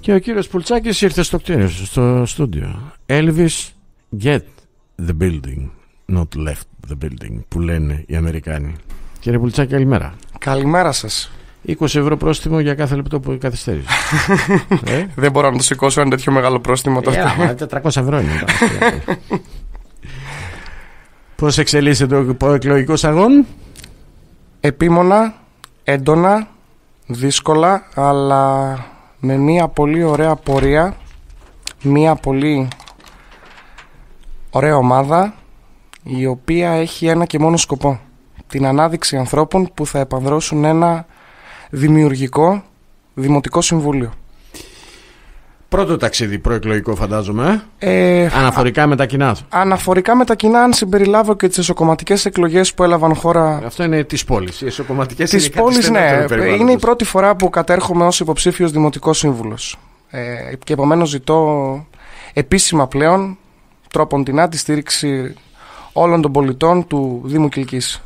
Και ο κύριος Πουλτσάκης ήρθε στο κτίριο, στο στούντιο. Elvis, get the building, not left the building, που λένε οι Αμερικάνοι. Κύριε Πουλτσάκη, καλημέρα. Καλημέρα σας. 20 ευρώ πρόστιμο για κάθε λεπτό που καθυστέρησε. Δεν μπορώ να το σηκώσω ένα τέτοιο μεγάλο πρόστιμο τότε. 400 ευρώ είναι. Πώς εξελίσσεται ο εκλογικός αγών? Επίμονα, έντονα, δύσκολα, αλλά με μια πολύ ωραία πορεία, μια πολύ ωραία ομάδα, η οποία έχει ένα και μόνο σκοπό: την ανάδειξη ανθρώπων που θα επανδρώσουν ένα δημιουργικό δημοτικό συμβούλιο. Πρώτο ταξίδι προεκλογικό, φαντάζομαι. Αναφορικά με τα κοινά του. Αναφορικά με τα κοινά, αν συμπεριλάβω και τις εσωκομματικές εκλογές που έλαβαν χώρα. Αυτό είναι της πόλης. Οι εσωκομματικές της πόλης, ναι. Είναι η πρώτη φορά που κατέρχομαι ως υποψήφιος δημοτικός σύμβουλος. Και επομένως ζητώ επίσημα πλέον τρόπον τη στήριξη όλων των πολιτών του Δήμου Κιλκής.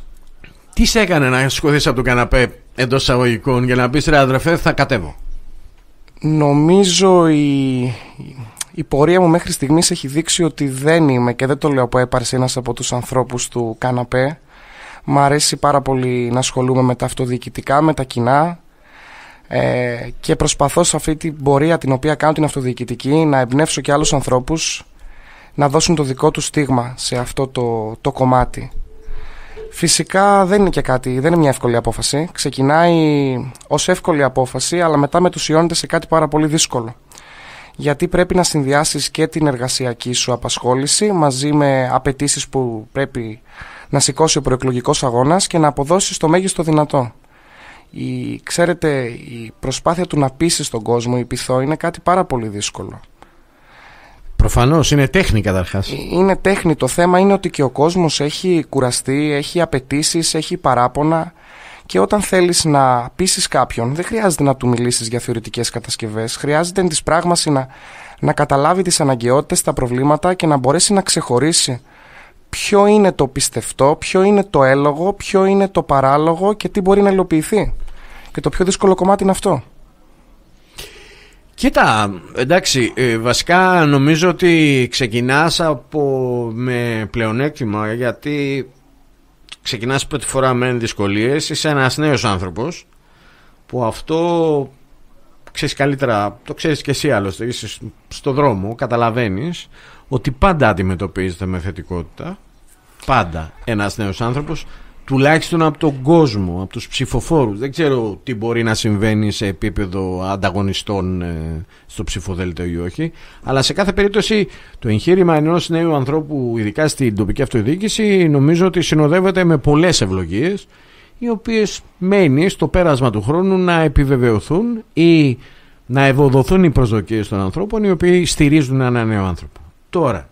Τι σε έκανε να σκοθείς από τον καναπέ εντός εισαγωγικών για να πεις ρε αδερφέ, θα κατέβω? Νομίζω η πορεία μου μέχρι στιγμής έχει δείξει ότι δεν είμαι, και δεν το λέω από έπαρση, ένας από τους ανθρώπους του καναπέ. Μ' αρέσει πάρα πολύ να ασχολούμαι με τα αυτοδιοικητικά, με τα κοινά, και προσπαθώ σε αυτή την πορεία την οποία κάνω την αυτοδιοικητική να εμπνεύσω και άλλους ανθρώπους να δώσουν το δικό τους στίγμα σε αυτό το κομμάτι. Φυσικά δεν είναι και κάτι, δεν είναι μια εύκολη απόφαση. Ξεκινάει ως εύκολη απόφαση, αλλά μετά μετουσιώνεται σε κάτι πάρα πολύ δύσκολο. Γιατί πρέπει να συνδυάσεις και την εργασιακή σου απασχόληση μαζί με απαιτήσεις που πρέπει να σηκώσει ο προεκλογικός αγώνας και να αποδώσεις το μέγιστο δυνατό. Ξέρετε, η προσπάθεια του να πείσεις τον κόσμο, η πειθό, είναι κάτι πάρα πολύ δύσκολο. Προφανώς, είναι τέχνη καταρχάς. Είναι τέχνη. Το θέμα είναι ότι και ο κόσμος έχει κουραστεί, έχει απαιτήσεις, έχει παράπονα, και όταν θέλεις να πείσεις κάποιον δεν χρειάζεται να του μιλήσεις για θεωρητικές κατασκευές. Χρειάζεται εν της πράγμαση να καταλάβει τις αναγκαιότητες, τα προβλήματα και να μπορέσει να ξεχωρίσει ποιο είναι το πιστευτό, ποιο είναι το έλογο, ποιο είναι το παράλογο και τι μπορεί να υλοποιηθεί. Και το πιο δύσκολο κομμάτι είναι αυτό. Κοίτα, εντάξει, βασικά νομίζω ότι ξεκινάς με πλεονέκτημα, γιατί ξεκινάς πρώτη φορά με δυσκολίες, είσαι ένας νέος άνθρωπος που αυτό ξέρεις καλύτερα, το ξέρεις και εσύ άλλωστε, είσαι στο δρόμο, καταλαβαίνεις ότι πάντα αντιμετωπίζεται με θετικότητα, πάντα ένας νέος άνθρωπος, τουλάχιστον από τον κόσμο, από τους ψηφοφόρους. Δεν ξέρω τι μπορεί να συμβαίνει σε επίπεδο ανταγωνιστών στο ψηφοδέλτιο ή όχι, αλλά σε κάθε περίπτωση το εγχείρημα ενός νέου ανθρώπου, ειδικά στην τοπική αυτοδιοίκηση, νομίζω ότι συνοδεύεται με πολλές ευλογίες, οι οποίες μένει στο πέρασμα του χρόνου να επιβεβαιωθούν ή να ευοδοθούν οι προσδοκίες των ανθρώπων, οι οποίοι στηρίζουν έναν νέο άνθρωπο. Τώρα,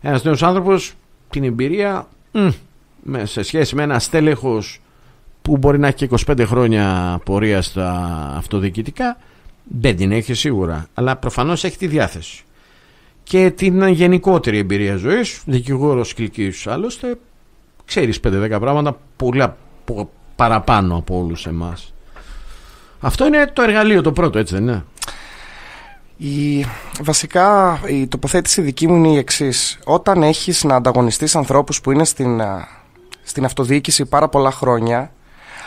ένας νέος άνθρωπος, την εμπειρία σε σχέση με ένα στέλεχος που μπορεί να έχει και 25 χρόνια πορεία στα αυτοδιοικητικά, δεν την έχει σίγουρα, αλλά προφανώς έχει τη διάθεση και την γενικότερη εμπειρία ζωής. Δικηγόρος Κιλκής άλλωστε, ξέρεις 5-10 πράγματα πολλά παραπάνω από όλους εμάς. Αυτό είναι το εργαλείο το πρώτο, έτσι δεν είναι? Βασικά η τοποθέτηση δική μου είναι η εξής. Όταν έχεις να ανταγωνιστείς ανθρώπους που είναι στην αυτοδιοίκηση πάρα πολλά χρόνια,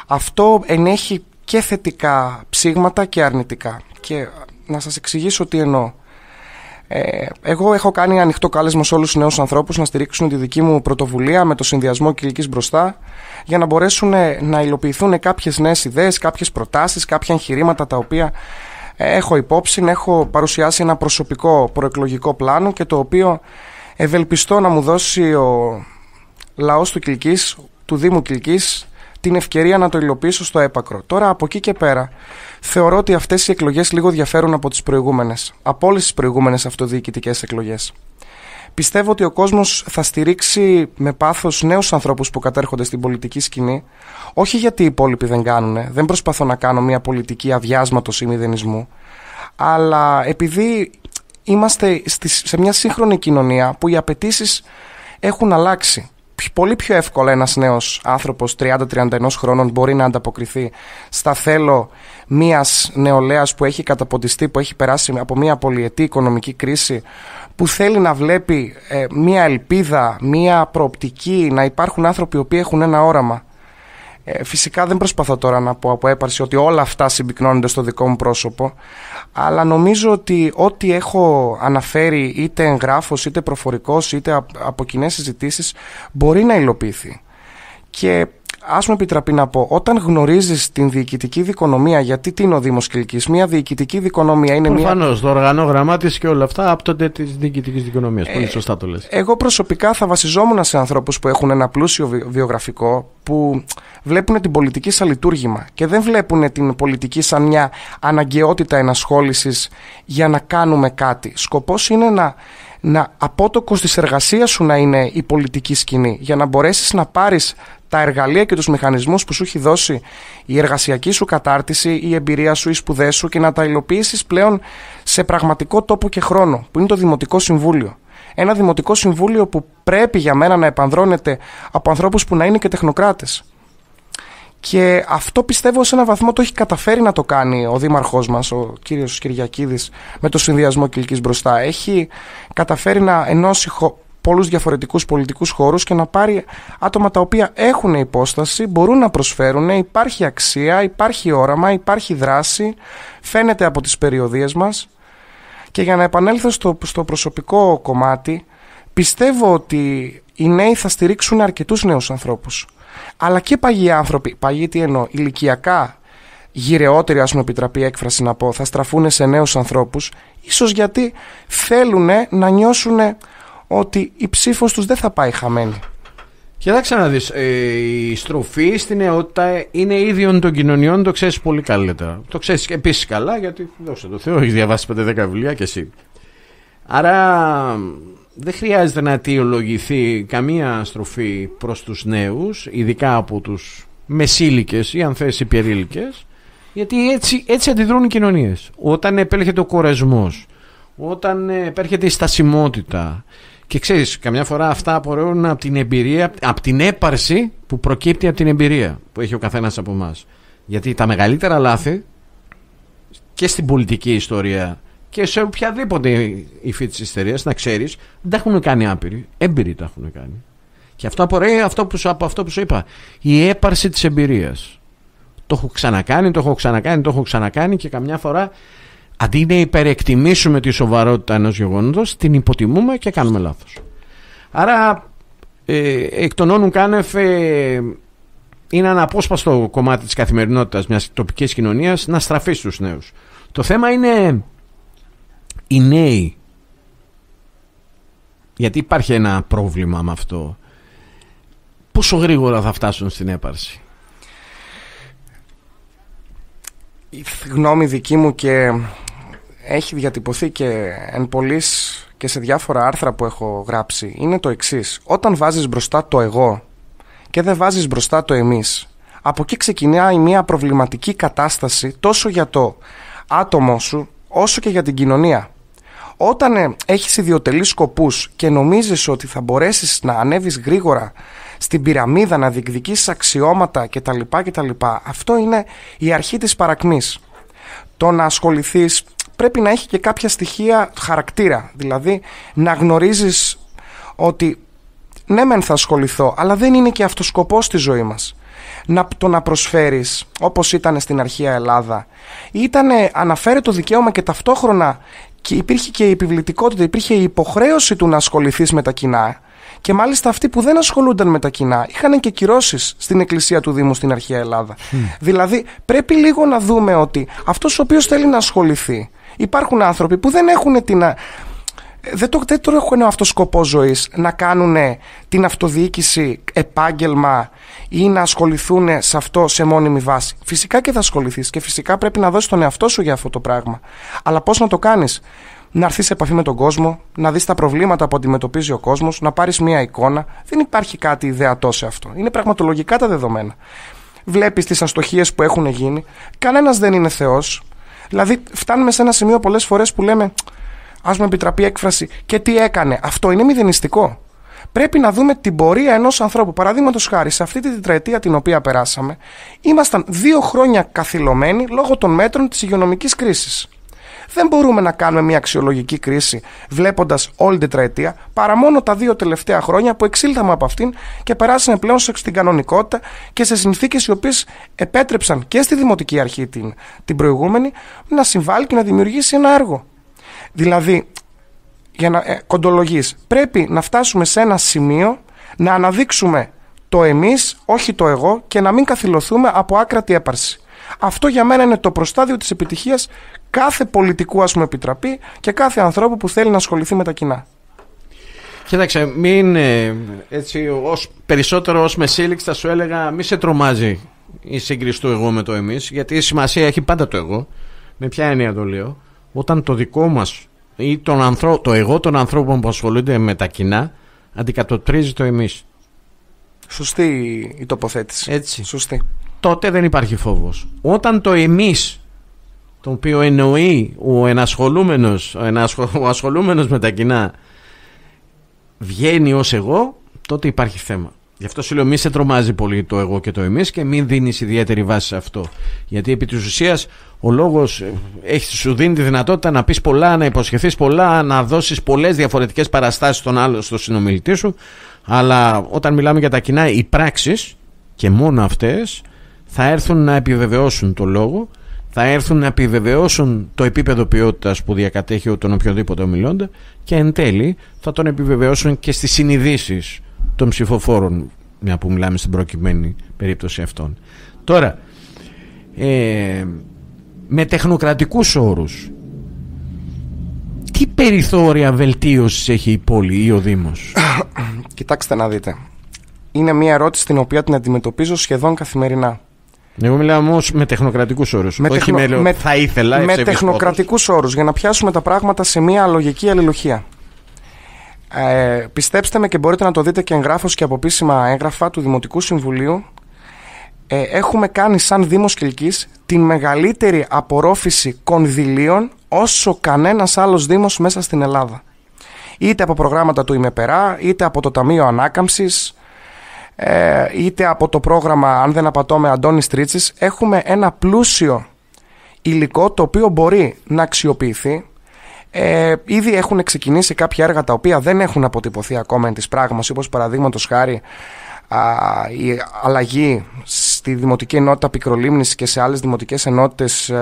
αυτό ενέχει και θετικά ψήγματα και αρνητικά. Και να σας εξηγήσω τι εννοώ. Εγώ έχω κάνει ανοιχτό κάλεσμα σε όλους τους νέους ανθρώπους να στηρίξουν τη δική μου πρωτοβουλία με το συνδυασμό Κιλκής Μπροστά, για να μπορέσουν να υλοποιηθούν κάποιες νέες ιδέες, κάποιες προτάσεις, κάποια εγχειρήματα τα οποία έχω υπόψη. Έχω παρουσιάσει ένα προσωπικό προεκλογικό πλάνο και το οποίο ευελπιστώ να μου δώσει ο λαός του Κιλκής, του Δήμου Κιλκής, την ευκαιρία να το υλοποιήσω στο έπακρο. Τώρα από εκεί και πέρα θεωρώ ότι αυτές οι εκλογές λίγο διαφέρουν από τις προηγούμενες, από όλες τις προηγούμενες αυτοδιοικητικές εκλογές. Πιστεύω ότι ο κόσμος θα στηρίξει με πάθος νέους ανθρώπους που κατέρχονται στην πολιτική σκηνή, όχι γιατί οι υπόλοιποι δεν κάνουν, δεν προσπαθώ να κάνω μια πολιτική αδειάσματος ή μηδενισμού, αλλά επειδή είμαστε σε μια σύγχρονη κοινωνία που οι απαιτήσεις έχουν αλλάξει. πολύ πιο εύκολα ένας νέος άνθρωπος 30-31 χρόνων μπορεί να ανταποκριθεί στα θέλω μιας νεολαίας που έχει καταποντιστεί, που έχει περάσει από μια πολυετή οικονομική κρίση, που θέλει να βλέπει μια ελπίδα, μια προοπτική, να υπάρχουν άνθρωποι οι οποίοι έχουν ένα όραμα. Φυσικά δεν προσπαθώ τώρα να πω από έπαρση ότι όλα αυτά συμπυκνώνονται στο δικό μου πρόσωπο, αλλά νομίζω ότι ό,τι έχω αναφέρει, είτε εγγράφος, είτε προφορικός, είτε από κοινές συζητήσεις, μπορεί να υλοποιηθεί. Και ας μου επιτραπεί να πω, όταν γνωρίζεις την διοικητική δικονομία, γιατί τι είναι ο Δήμος Κιλκής, μια διοικητική δικονομία είναι προφανώς, το οργανόγραμμά της και όλα αυτά άπτονται της διοικητικής δικονομίας. Πολύ σωστά το λες. Εγώ προσωπικά θα βασιζόμουν σε ανθρώπους που έχουν ένα πλούσιο βιογραφικό, που βλέπουν την πολιτική σαν λειτουργήμα και δεν βλέπουν την πολιτική σαν μια αναγκαιότητα ενασχόλησης για να κάνουμε κάτι. Σκοπός είναι να απότοκος της εργασίας σου να είναι η πολιτική σκηνή, για να μπορέσεις να πάρεις τα εργαλεία και τους μηχανισμούς που σου έχει δώσει η εργασιακή σου κατάρτιση, η εμπειρία σου, οι σπουδές σου, και να τα υλοποιήσεις πλέον σε πραγματικό τόπο και χρόνο, που είναι το Δημοτικό Συμβούλιο. Ένα Δημοτικό Συμβούλιο που πρέπει για μένα να επανδρώνεται από ανθρώπους που να είναι και τεχνοκράτες. Και αυτό πιστεύω σε έναν βαθμό το έχει καταφέρει να το κάνει ο δήμαρχός μας, ο κύριος Κυριακίδης, με το συνδυασμό Κιλκής μπροστά. Έχει καταφέρει να ενώσει πολλούς διαφορετικούς πολιτικούς χώρους και να πάρει άτομα τα οποία έχουν υπόσταση, μπορούν να προσφέρουν, υπάρχει αξία, υπάρχει όραμα, υπάρχει δράση, φαίνεται από τις περιοδίες μας. Και για να επανέλθω στο προσωπικό κομμάτι, πιστεύω ότι οι νέοι θα στηρίξουν αρκετούς νέους ανθρώπους. Αλλά και παγιοί άνθρωποι, παγιοί τι εννοώ, ηλικιακά γυρεότεροι, ας μου επιτραπεί έκφραση να πω, θα στραφούν σε νέους ανθρώπους, ίσως γιατί θέλουν να νιώσουν ότι η ψήφος τους δεν θα πάει χαμένη. Κοιτάξτε να δεις, η στροφή στη νεότητα είναι ίδιων των κοινωνιών, το ξέρεις πολύ καλύτερα. Το ξέρεις επίσης καλά, γιατί δώσε το Θεό, έχεις διαβάσει 5-10 βιβλία κι εσύ. Άρα δεν χρειάζεται να αιτιολογηθεί καμία στροφή προς τους νέους, ειδικά από τους μεσήλικες ή αν θες υπερήλικες, γιατί έτσι αντιδρούν οι κοινωνίες. Όταν επέρχεται ο κορεσμός, όταν επέρχεται η στασιμότητα, και ξέρεις, καμιά φορά αυτά απορρέουν από την εμπειρία, από την έπαρση που προκύπτει από την εμπειρία που έχει ο καθένας από εμάς. Γιατί τα μεγαλύτερα λάθη και στην πολιτική ιστορία και σε οποιαδήποτε υφή της ιστορίας, να ξέρεις, δεν τα έχουν κάνει άπειροι. Έμπειροι τα έχουν κάνει. Και αυτό απορρέει από αυτό που σου είπα. Η έπαρση της εμπειρίας. Το έχω ξανακάνει και καμιά φορά, αντί να υπερεκτιμήσουμε τη σοβαρότητα ενός γεγονότος, την υποτιμούμε και κάνουμε λάθος. Άρα εκ των όνων κάνευ είναι ένα απόσπαστο κομμάτι της καθημερινότητας μιας τοπικής κοινωνίας να στραφεί στους νέους. Το θέμα είναι οι νέοι, γιατί υπάρχει ένα πρόβλημα με αυτό. Πόσο γρήγορα θα φτάσουν στην έπαρση? Η γνώμη δική μου, και έχει διατυπωθεί και εν πολλής και σε διάφορα άρθρα που έχω γράψει, είναι το εξής. Όταν βάζεις μπροστά το εγώ και δεν βάζεις μπροστά το εμείς, από εκεί ξεκινάει μια προβληματική κατάσταση τόσο για το άτομό σου όσο και για την κοινωνία. Όταν έχεις ιδιωτελείς σκοπούς και νομίζεις ότι θα μπορέσεις να ανέβεις γρήγορα στην πυραμίδα, να διεκδικήσεις αξιώματα κτλ, αυτό είναι η αρχή της παρακμής. Το να ασχοληθείς πρέπει να έχει και κάποια στοιχεία χαρακτήρα, δηλαδή να γνωρίζεις ότι ναι μεν θα ασχοληθώ, αλλά δεν είναι και αυτός σκοπός στη ζωή μας. Το να προσφέρεις, όπως ήταν στην αρχαία Ελλάδα, αναφέρε το δικαίωμα και ταυτόχρονα και υπήρχε και η επιβλητικότητα, υπήρχε η υποχρέωση του να ασχοληθείς με τα κοινά. Και μάλιστα αυτοί που δεν ασχολούνταν με τα κοινά είχαν και κυρώσεις στην εκκλησία του Δήμου στην αρχαία Ελλάδα. Δηλαδή πρέπει λίγο να δούμε ότι αυτός ο οποίος θέλει να ασχοληθεί, υπάρχουν άνθρωποι που δεν έχουν δεν το έχουν αυτό σκοπό ζωής, να κάνουν την αυτοδιοίκηση επάγγελμα ή να ασχοληθούν σε αυτό σε μόνιμη βάση. Φυσικά και θα ασχοληθείς και φυσικά πρέπει να δώσεις τον εαυτό σου για αυτό το πράγμα. Αλλά πώς να το κάνεις? Να έρθεις σε επαφή με τον κόσμο, να δεις τα προβλήματα που αντιμετωπίζει ο κόσμος, να πάρεις μια εικόνα. Δεν υπάρχει κάτι ιδεατό σε αυτό. Είναι πραγματολογικά τα δεδομένα. Βλέπεις τις αστοχίες που έχουν γίνει. Κανένας δεν είναι Θεός. Δηλαδή, φτάνουμε σε ένα σημείο πολλές φορές που λέμε, ας μου επιτραπεί έκφραση, και τι έκανε? Αυτό είναι μηδενιστικό. Πρέπει να δούμε την πορεία ενός ανθρώπου. Παραδείγματος χάρη, σε αυτή τη τετραετία την οποία περάσαμε, ήμασταν 2 χρόνια καθυλωμένοι λόγω των μέτρων της υγειονομικής κρίσης. Δεν μπορούμε να κάνουμε μια αξιολογική κρίση βλέποντας όλη την τετραετία, παρά μόνο τα 2 τελευταία χρόνια που εξήλθαμε από αυτήν και περάσαμε πλέον στην κανονικότητα και σε συνθήκες οι οποίες επέτρεψαν και στη Δημοτική Αρχή την προηγούμενη να συμβάλλει και να δημιουργήσει ένα έργο. Δηλαδή, για να κοντολογείς, πρέπει να φτάσουμε σε ένα σημείο να αναδείξουμε το εμείς, όχι το εγώ, και να μην καθυλωθούμε από άκρατη έπαρση. Αυτό για μένα είναι το προστάδιο της επιτυχίας κάθε πολιτικού, ας πούμε, επιτραπή και κάθε ανθρώπου που θέλει να ασχοληθεί με τα κοινά. Κοίταξε, μην έτσι, περισσότερο ως μεσήλιξ θα σου έλεγα, μη σε τρομάζει η σύγκριση του εγώ με το εμείς, γιατί η σημασία έχει πάντα το εγώ. Με ποια έννοια το λέω? Όταν το δικό μας ή το εγώ των ανθρώπων που ασχολούνται με τα κοινά αντικατοπτρίζει το εμείς. Σωστή η τοποθέτηση. Έτσι. Σωστή. Τότε δεν υπάρχει φόβος. Όταν το εμείς, το οποίο εννοεί ο ασχολούμενος με τα κοινά, βγαίνει ως εγώ, τότε υπάρχει θέμα. Γι' αυτό σου λέω, μη σε τρομάζει πολύ το εγώ και το εμείς και μην δίνεις ιδιαίτερη βάση σε αυτό. Γιατί επί της ουσίας ο λόγος σου δίνει τη δυνατότητα να πεις πολλά, να υποσχεθείς πολλά, να δώσεις πολλές διαφορετικές παραστάσεις στον άλλο, στο συνομιλητή σου. Αλλά όταν μιλάμε για τα κοινά, οι πράξεις και μόνο αυτές θα έρθουν να επιβεβαιώσουν το λόγο, θα έρθουν να επιβεβαιώσουν το επίπεδο ποιότητας που διακατέχει τον οποιοδήποτε ομιλώντα και εν τέλει θα τον επιβεβαιώσουν και στις συνειδήσεις των ψηφοφόρων, μια που μιλάμε στην προκειμένη περίπτωση αυτών. Τώρα, με τεχνοκρατικούς όρους, τι περιθώρια βελτίωσης έχει η πόλη ή ο Δήμος? Κοιτάξτε να δείτε. Είναι μια ερώτηση την οποία την αντιμετωπίζω σχεδόν καθημερινά. Εγώ μιλάω όμως με τεχνοκρατικούς όρους. Όχι θα ήθελα. Με τεχνοκρατικούς όρους, για να πιάσουμε τα πράγματα σε μια λογική αλληλουχία. Πιστέψτε με, και μπορείτε να το δείτε και εγγράφως και από επίσημα έγγραφα του Δημοτικού Συμβουλίου, έχουμε κάνει σαν Δήμος Κιλκής την μεγαλύτερη απορρόφηση κονδυλίων όσο κανένας άλλος Δήμος μέσα στην Ελλάδα. Είτε από προγράμματα του ΙΜΕΠΕΡΑ, είτε από το Ταμείο Ανάκαμψης, είτε από το πρόγραμμα, αν δεν απατώμε, Αντώνης Τρίτσης. Έχουμε ένα πλούσιο υλικό το οποίο μπορεί να αξιοποιηθεί. Ήδη έχουν ξεκινήσει κάποια έργα τα οποία δεν έχουν αποτυπωθεί ακόμα εν της πράγμας, όπως παραδείγματος χάρη η αλλαγή στη Δημοτική Ενότητα Πικρολίμνης και σε άλλες δημοτικές ενότητες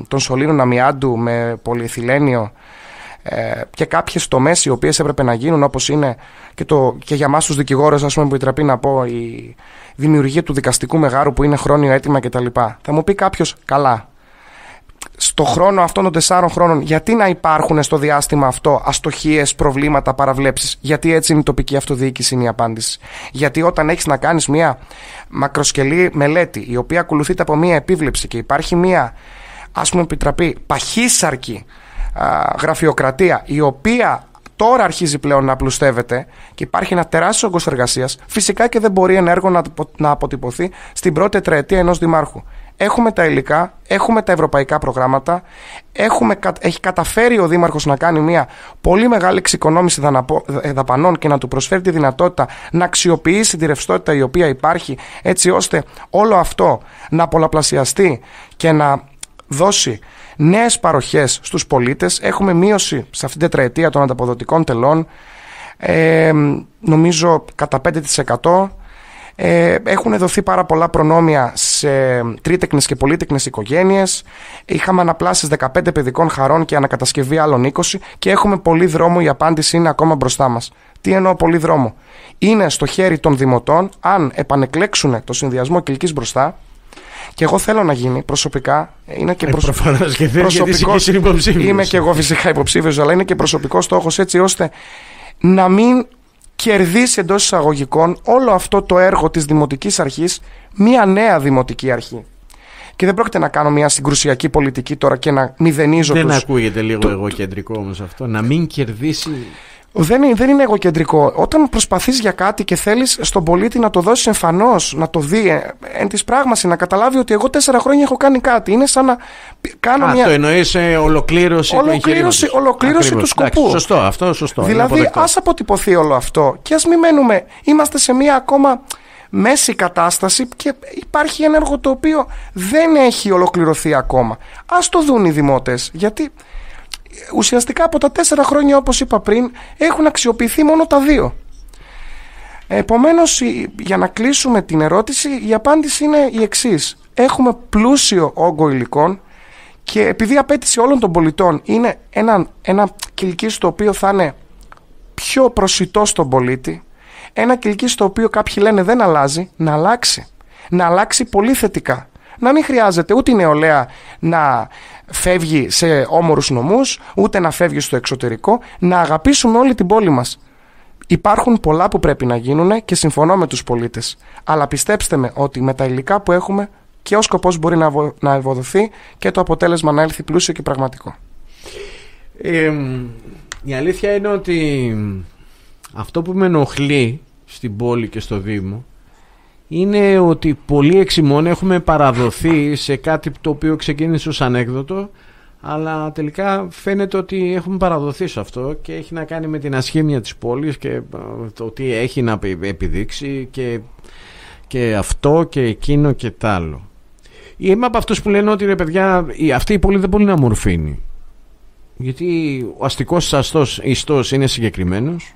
των σωλήνων αμοιάντου με πολυεθυλένιο και κάποιες τομές οι οποίες έπρεπε να γίνουν, όπως είναι και για εμάς τους δικηγόρους, ας πούμε, που επιτραπεί να πω, η δημιουργία του δικαστικού μεγάρου που είναι χρόνιο αίτημα κτλ. Θα μου πει κάποιος, καλά, στο χρόνο αυτών των 4 χρόνων γιατί να υπάρχουν στο διάστημα αυτό αστοχίες, προβλήματα, παραβλέψεις? Γιατί έτσι είναι η τοπική αυτοδιοίκηση, είναι η απάντηση. Γιατί όταν έχεις να κάνεις μια μακροσκελή μελέτη η οποία ακολουθείται από μια επίβλεψη και υπάρχει μια, ας πούμε, επιτραπεί παχύσαρκη γραφειοκρατία η οποία τώρα αρχίζει πλέον να απλουστεύεται και υπάρχει ένα τεράστιο όγκος εργασίας, φυσικά και δεν μπορεί ένα έργο να αποτυπωθεί στην πρώτη τετραετία ενός δημάρχου. Έχουμε τα υλικά, έχουμε τα ευρωπαϊκά προγράμματα, έχει καταφέρει ο Δήμαρχος να κάνει μια πολύ μεγάλη εξοικονόμηση δαπανών και να του προσφέρει τη δυνατότητα να αξιοποιήσει τη ρευστότητα η οποία υπάρχει, έτσι ώστε όλο αυτό να πολλαπλασιαστεί και να δώσει νέες παροχές στους πολίτες. Έχουμε μείωση σε αυτήν την τετραετία των ανταποδοτικών τελών, νομίζω κατά 5%. Έχουν δοθεί πάρα πολλά προνόμια σε τρίτεκνες και πολύτεκνες οικογένειες. Είχαμε αναπλάσεις 15 παιδικών χαρών και ανακατασκευή άλλων 20 και έχουμε πολύ δρόμο. Η απάντηση είναι ακόμα μπροστά μας. Τι εννοώ πολύ δρόμο? Είναι στο χέρι των δημοτών, αν επανεκλέξουν το συνδυασμό Κιλκής μπροστά, και εγώ θέλω να γίνει προσωπικά. Είναι και προσωπικός. Είμαι και εγώ φυσικά υποψήφιος, αλλά είναι και προσωπικός στόχος, έτσι ώστε να μην κερδίσει εντός εισαγωγικών όλο αυτό το έργο της Δημοτικής Αρχής μια νέα Δημοτική Αρχή. Και δεν πρόκειται να κάνω μια συγκρουσιακή πολιτική τώρα και να μηδενίζω Δεν ακούγεται λίγο εγωκεντρικό όμως αυτό, να μην κερδίσει? Δεν είναι εγωκεντρικό. Όταν προσπαθείς για κάτι και θέλεις στον πολίτη να το δώσεις εμφανώς, να το δει εν της πράγμαση, να καταλάβει ότι εγώ 4 χρόνια έχω κάνει κάτι. Είναι σαν να κάνω μια. Αυτό εννοείς ολοκλήρωση του εγχειρήματος. Ολοκλήρωση του σκοπού. Εντάξει, σωστό, αυτό σωστό. Δηλαδή, ας αποτυπωθεί όλο αυτό και ας μην μένουμε. Είμαστε σε μια ακόμα μέση κατάσταση και υπάρχει ένα έργο το οποίο δεν έχει ολοκληρωθεί ακόμα. Ας το δουν οι δημότες, γιατί ουσιαστικά από τα 4 χρόνια, όπως είπα πριν, έχουν αξιοποιηθεί μόνο τα 2. Επομένως, για να κλείσουμε την ερώτηση, η απάντηση είναι η εξής. Έχουμε πλούσιο όγκο υλικών και επειδή η απέτηση όλων των πολιτών είναι ένα κιλκί το οποίο θα είναι πιο προσιτό στον πολίτη, ένα κιλκί το οποίο κάποιοι λένε δεν αλλάζει, να αλλάξει. Να αλλάξει πολύ θετικά. Να μην χρειάζεται ούτε η νεολαία να φεύγει σε όμορους νομούς, ούτε να φεύγει στο εξωτερικό, να αγαπήσουμε όλη την πόλη μας. Υπάρχουν πολλά που πρέπει να γίνουν και συμφωνώ με τους πολίτες. Αλλά πιστέψτε με ότι με τα υλικά που έχουμε και ο σκοπός μπορεί να ευοδοθεί και το αποτέλεσμα να έλθει πλούσιο και πραγματικό. Η αλήθεια είναι ότι αυτό που με ενοχλεί στην πόλη και στο Δήμο είναι ότι πολλοί εξ ημών έχουμε παραδοθεί σε κάτι το οποίο ξεκίνησε ως ανέκδοτο, αλλά τελικά φαίνεται ότι έχουμε παραδοθεί σε αυτό και έχει να κάνει με την ασχήμια της πόλης και το τι έχει να επιδείξει και αυτό και εκείνο και τ' άλλο. Είμαι από αυτούς που λένε ότι ρε παιδιά, αυτή η πόλη δεν μπορεί να μορφύνει, γιατί ο αστικός ιστός είναι συγκεκριμένος,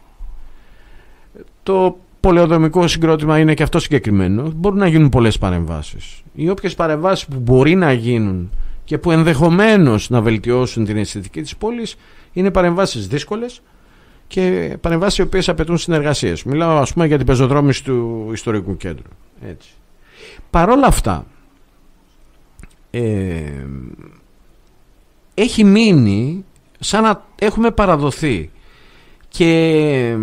το πολεοδομικό συγκρότημα είναι και αυτό συγκεκριμένο. Μπορούν να γίνουν πολλές παρεμβάσεις. Οι όποιες παρεμβάσεις που μπορεί να γίνουν και που ενδεχομένως να βελτιώσουν την αισθητική της πόλης είναι παρεμβάσεις δύσκολες και παρεμβάσεις οι οποίες απαιτούν συνεργασίες. Μιλάω ας πούμε για την πεζοδρόμηση του ιστορικού κέντρου. Έτσι. Παρόλα αυτά έχει μείνει σαν να έχουμε παραδοθεί και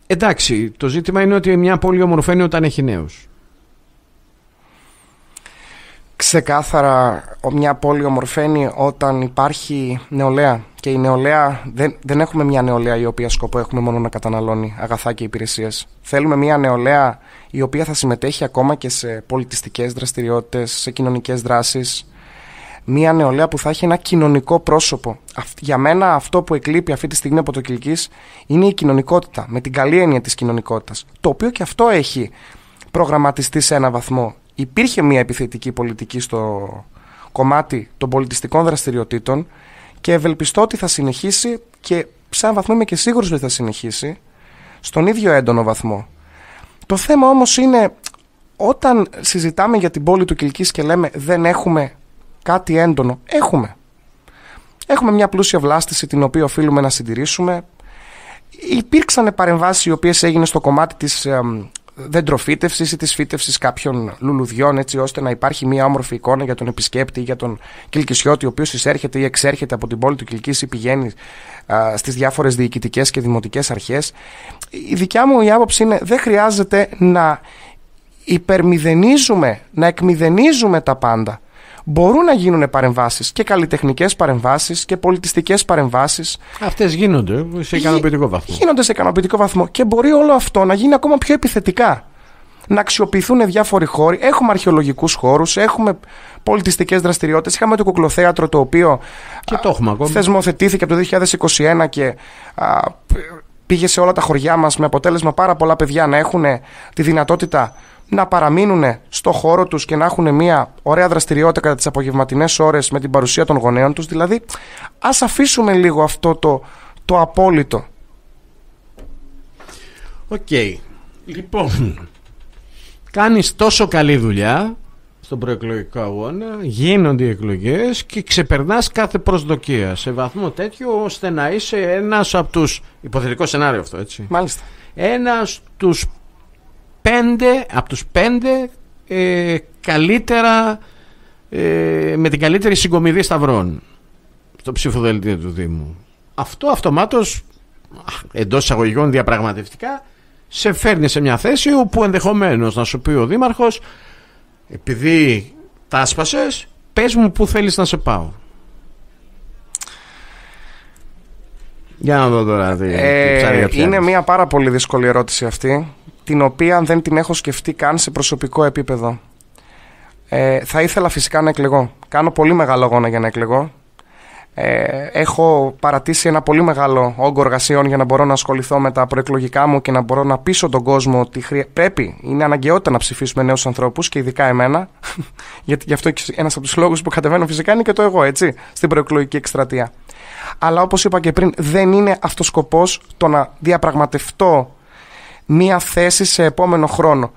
εντάξει, το ζήτημα είναι ότι μια πόλη ομορφαίνει όταν έχει νέους. Ξεκάθαρα μια πόλη ομορφαίνει όταν υπάρχει νεολαία. Και η νεολαία, δεν έχουμε μια νεολαία η οποία σκοπό έχουμε μόνο να καταναλώνει αγαθά και υπηρεσίες. Θέλουμε μια νεολαία η οποία θα συμμετέχει ακόμα και σε πολιτιστικές δραστηριότητες, σε κοινωνικές δράσεις. Μια νεολαία που θα έχει ένα κοινωνικό πρόσωπο. Για μένα αυτό που εκλείπει αυτή τη στιγμή από το Κιλκής είναι η κοινωνικότητα, με την καλή έννοια της κοινωνικότητας. Το οποίο και αυτό έχει προγραμματιστεί σε ένα βαθμό. Υπήρχε μια επιθετική πολιτική στο κομμάτι των πολιτιστικών δραστηριοτήτων και ευελπιστώ ότι θα συνεχίσει και σε έναν βαθμό είμαι και σίγουρος ότι θα συνεχίσει στον ίδιο έντονο βαθμό. Το θέμα όμως είναι όταν συζητάμε για την πόλη του Κιλκής και λέμε δεν έχουμε κάτι έντονο, έχουμε μια πλούσια βλάστηση την οποία οφείλουμε να συντηρήσουμε. Υπήρξαν παρεμβάσεις οι οποίες έγιναν στο κομμάτι της δεντροφύτευσης ή της φύτευσης κάποιων λουλουδιών, έτσι ώστε να υπάρχει μια όμορφη εικόνα για τον επισκέπτη ή για τον Κιλκισιώτη ο οποίος εισέρχεται ή εξέρχεται από την πόλη του Κιλκής ή πηγαίνει στις διάφορες διοικητικές και δημοτικές αρχές. Η δικιά μου η άποψη είναι δεν χρειάζεται να υπερμηδενίζουμε, να εκμηδενίζουμε τα πάντα. Μπορούν να γίνουν παρεμβάσεις και καλλιτεχνικές παρεμβάσεις και πολιτιστικές παρεμβάσεις. Αυτές γίνονται σε ικανοποιητικό βαθμό. Γίνονται σε ικανοποιητικό βαθμό και μπορεί όλο αυτό να γίνει ακόμα πιο επιθετικά. Να αξιοποιηθούν διάφοροι χώροι. Έχουμε αρχαιολογικούς χώρους, έχουμε πολιτιστικές δραστηριότητες. Είχαμε το κουκλοθέατρο το οποίο θεσμοθετήθηκε από το 2021 και πήγε σε όλα τα χωριά μας με αποτέλεσμα πάρα πολλά παιδιά να έχουν τη δυνατότητα να παραμείνουν στο χώρο τους και να έχουν μια ωραία δραστηριότητα κατά τις απογευματινές ώρες με την παρουσία των γονέων τους. Δηλαδή, ας αφήσουμε λίγο αυτό το απόλυτο. Οκ. Λοιπόν, κάνεις τόσο καλή δουλειά στον προεκλογικό αγώνα, γίνονται οι εκλογές και ξεπερνάς κάθε προσδοκία σε βαθμό τέτοιο ώστε να είσαι ένας από τους, υποθετικό σενάριο αυτό, έτσι. Μάλιστα. Ένας από τους 5 καλύτερα με την καλύτερη συγκομιδή σταυρών στο ψηφοδελτίο του Δήμου. Αυτό αυτομάτως εντός εισαγωγικών διαπραγματευτικά σε φέρνει σε μια θέση όπου ενδεχομένως να σου πει ο Δήμαρχος, επειδή τα άσπασες, πες μου πού θέλεις να σε πάω. Για να δω τώρα είναι μια πάρα πολύ δύσκολη ερώτηση αυτή, την οποία δεν την έχω σκεφτεί καν σε προσωπικό επίπεδο. Θα ήθελα φυσικά να εκλεγώ. Κάνω πολύ μεγάλο αγώνα για να εκλεγώ. Έχω παρατήσει ένα πολύ μεγάλο όγκο εργασιών για να μπορώ να ασχοληθώ με τα προεκλογικά μου και να μπορώ να πείσω τον κόσμο ότι είναι αναγκαιότητα να ψηφίσουμε νέους ανθρώπους και ειδικά εμένα. Γιατί γι' αυτό ένας από τους λόγους που κατεβαίνω φυσικά είναι και το εγώ, έτσι, στην προεκλογική εκστρατεία. Αλλά όπως είπα και πριν, δεν είναι αυτός σκοπός το να διαπραγματευτώ μία θέση σε επόμενο χρόνο.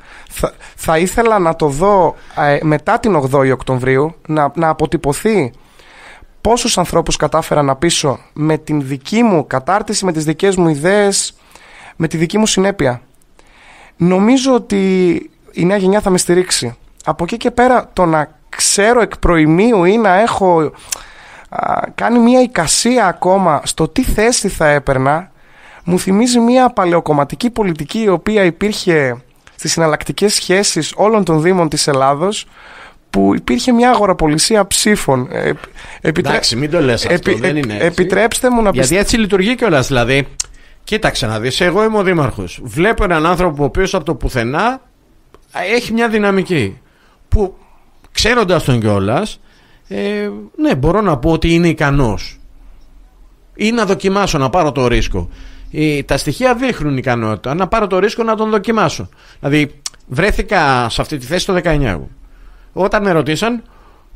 Θα ήθελα να το δω μετά την 8η Οκτωβρίου, να αποτυπωθεί πόσους ανθρώπους κατάφερα να πείσω με την δική μου κατάρτιση, με τις δικές μου ιδέες, με τη δική μου συνέπεια. Νομίζω ότι η νέα γενιά θα με στηρίξει. Από εκεί και πέρα, το να ξέρω εκ προημίου ή να έχω κάνει μια εικασία ακόμα στο τι θέση θα έπαιρνα, μου θυμίζει μια παλαιοκομματική πολιτική η οποία υπήρχε στις συναλλακτικές σχέσεις όλων των δήμων της Ελλάδος, που υπήρχε μια αγοραπολισία ψήφων. Εντάξει, μην το λες αυτό, δεν είναι έτσι. Επιτρέψτε μου να γιατί έτσι λειτουργεί κιόλας. Δηλαδή, κοίταξε να δεις, εγώ είμαι ο δήμαρχος. Βλέπω έναν άνθρωπο ο οποίος από το πουθενά έχει μια δυναμική, που ξέροντας τον κιόλας, ναι, μπορώ να πω ότι είναι ικανός, ή να δοκιμάσω, να πάρω το ρίσκο. Τα στοιχεία δείχνουν ικανότητα να πάρω το ρίσκο να τον δοκιμάσω. Δηλαδή, βρέθηκα σε αυτή τη θέση το 19 εγώ. Όταν με ρωτήσαν,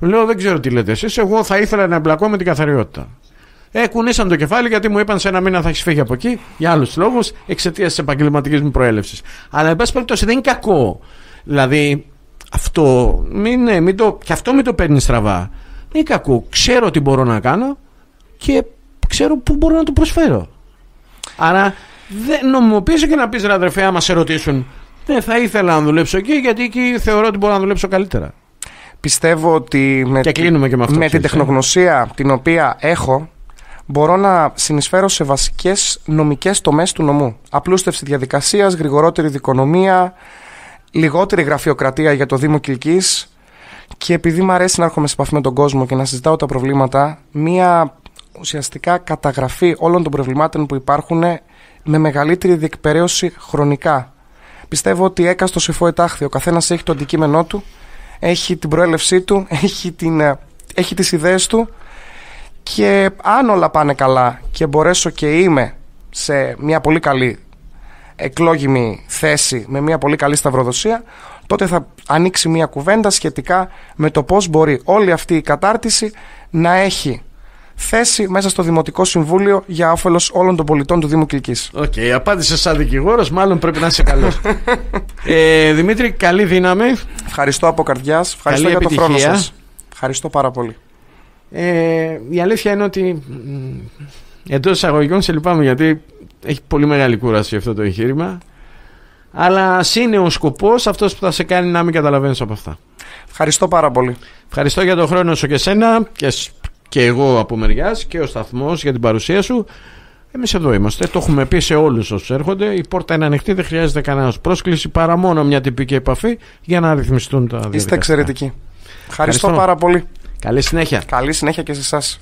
λέω δεν ξέρω τι λέτε εσείς, εγώ θα ήθελα να εμπλακώ με την καθαριότητα. Κουνήσαν το κεφάλι γιατί μου είπαν σε ένα μήνα θα έχεις φύγει από εκεί για άλλους λόγους, εξαιτίας της επαγγελματικής μου προέλευσης. Αλλά εν πάση περιπτώσει δεν είναι κακό. Δηλαδή αυτό και αυτό μην το παίρνει στραβά. Δεν είναι κακό. Ξέρω τι μπορώ να κάνω και ξέρω πού μπορώ να το προσφέρω. Άρα δεν νομιμοποιήσω και να πεις ρε αδερφέ, άμα σε ρωτήσουν, δεν θα ήθελα να δουλέψω εκεί γιατί εκεί θεωρώ ότι μπορώ να δουλέψω καλύτερα. Πιστεύω ότι με την τεχνογνωσία την οποία έχω, μπορώ να συνεισφέρω σε βασικές νομικές τομές του νομού. Απλούστευση διαδικασίας, γρηγορότερη δικονομία, λιγότερη γραφειοκρατία για το Δήμο Κιλκής, και επειδή μου αρέσει να έρχομαι σε επαφή με τον κόσμο και να συζητάω τα προβλήματα, μία ουσιαστικά καταγραφή όλων των προβλημάτων που υπάρχουν με μεγαλύτερη διεκπεραίωση χρονικά. Πιστεύω ότι έκαστος εφώ ετάχθη. Ο καθένας έχει το αντικείμενό του, έχει την προέλευσή του, έχει τις ιδέες του, και αν όλα πάνε καλά και μπορέσω και είμαι σε μια πολύ καλή εκλόγιμη θέση με μια πολύ καλή σταυροδοσία, τότε θα ανοίξει μια κουβέντα σχετικά με το πώς μπορεί όλη αυτή η κατάρτιση να έχει θέση μέσα στο Δημοτικό Συμβούλιο για όφελος όλων των πολιτών του Δήμου Κιλκής. Οκ, απάντησε σαν δικηγόρος, μάλλον πρέπει να είσαι καλός. Δημήτρη, καλή δύναμη. Ευχαριστώ από καρδιάς. Ευχαριστώ για το χρόνο σας. Ευχαριστώ πάρα πολύ. Η αλήθεια είναι ότι εντός εισαγωγικών σε λυπάμαι, γιατί έχει πολύ μεγάλη κούραση αυτό το εγχείρημα, αλλά είναι ο σκοπός αυτός που θα σε κάνει να μην καταλαβαίνεις από αυτά. Ευχαριστώ πάρα πολύ. Ευχαριστώ για τον χρόνο σου και σένα και εγώ από μεριάς, και ο σταθμός για την παρουσία σου. Εμείς εδώ είμαστε, το έχουμε πει σε όλους όσους έρχονται. Η πόρτα είναι ανοιχτή, δεν χρειάζεται κανένας πρόσκληση παρά μόνο μια τυπική επαφή για να ρυθμιστούν τα διαδικαστικά. Είστε εξαιρετικοί. Ευχαριστώ πάρα πολύ. Καλή συνέχεια. Καλή συνέχεια και σε εσάς.